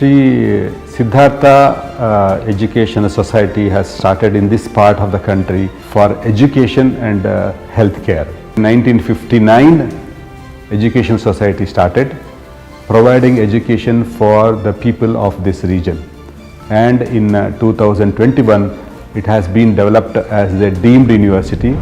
Sri Siddhartha Education Society has started in this part of the country for education and healthcare. In 1959, Education Society started providing education for the people of this region, and in 2021 it has been developed as a deemed university.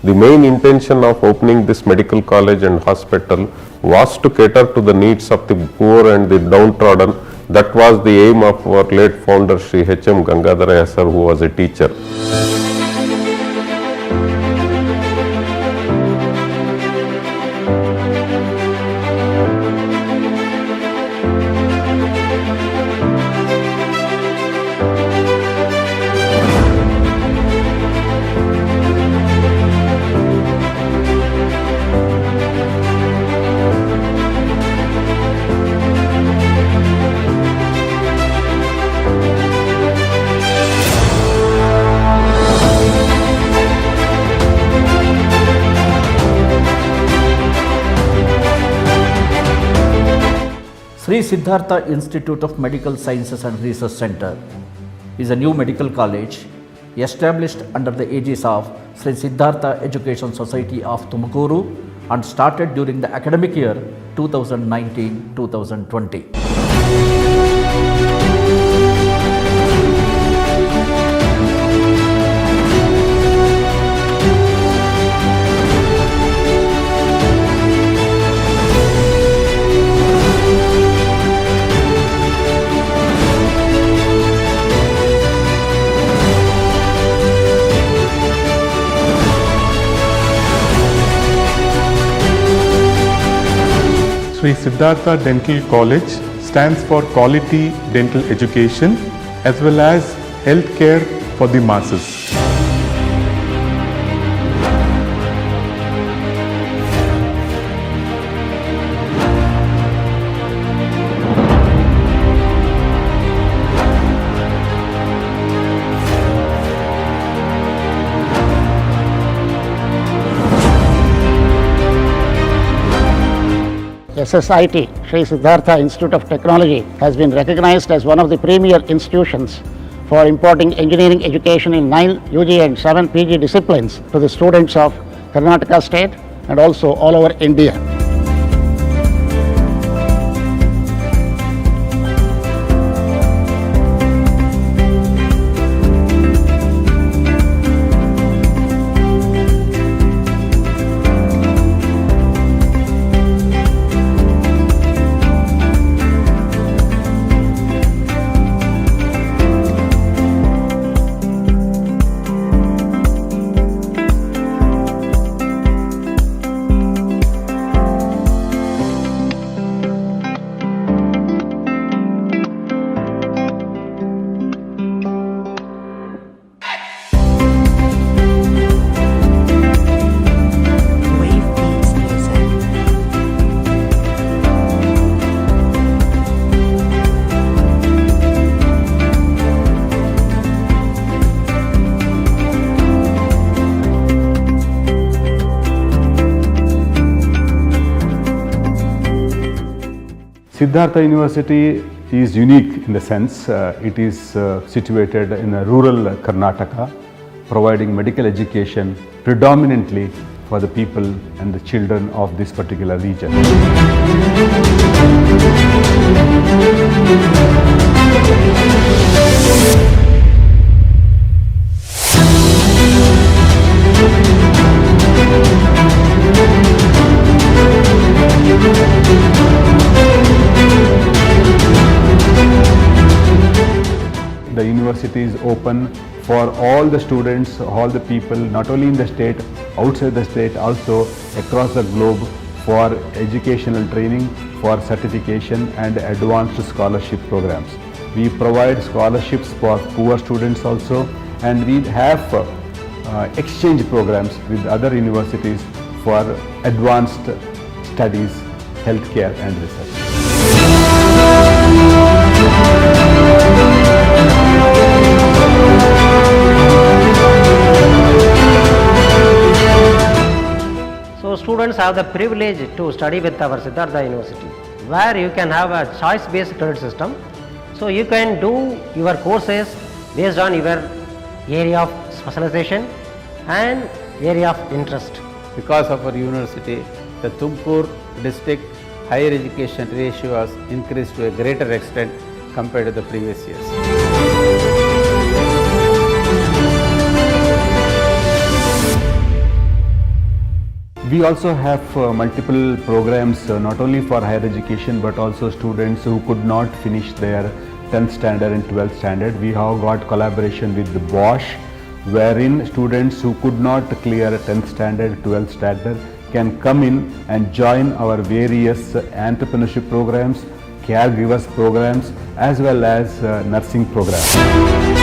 The main intention of opening this medical college and hospital was to cater to the needs of the poor and the downtrodden. That was the aim of our late founder Sri H.M. Gangadharaya sir, who was a teacher. Sri Siddhartha Institute of Medical Sciences and Research Center is a new medical college established under the aegis of Sri Siddhartha Education Society of Tumakuru and started during the academic year 2019-2020. Sri Siddhartha Dental College stands for quality dental education as well as healthcare for the masses. SSAHE, Sri Siddhartha Institute of Technology, has been recognized as one of the premier institutions for imparting engineering education in 9 UG and 7 PG disciplines to the students of Karnataka state and also all over India. Siddhartha University is unique in the sense it is situated in a rural Karnataka, providing medical education predominantly for the people and the children of this particular region. The university is open for all the students, all the people, not only in the state, outside the state, also across the globe, for educational training, for certification and advanced scholarship programs. We provide scholarships for poor students also, and we have exchange programs with other universities for advanced studies, healthcare and research. So students have the privilege to study with our Siddhartha University, where you can have a choice-based credit system. So you can do your courses based on your area of specialization and area of interest. Because of our university, the Tumkur district higher education ratio has increased to a greater extent compared to the previous years. We also have multiple programs not only for higher education but also students who could not finish their 10th standard and 12th standard. We have got collaboration with the Bosch, wherein students who could not clear 10th standard, 12th standard can come in and join our various entrepreneurship programs, caregivers programs as well as nursing programs.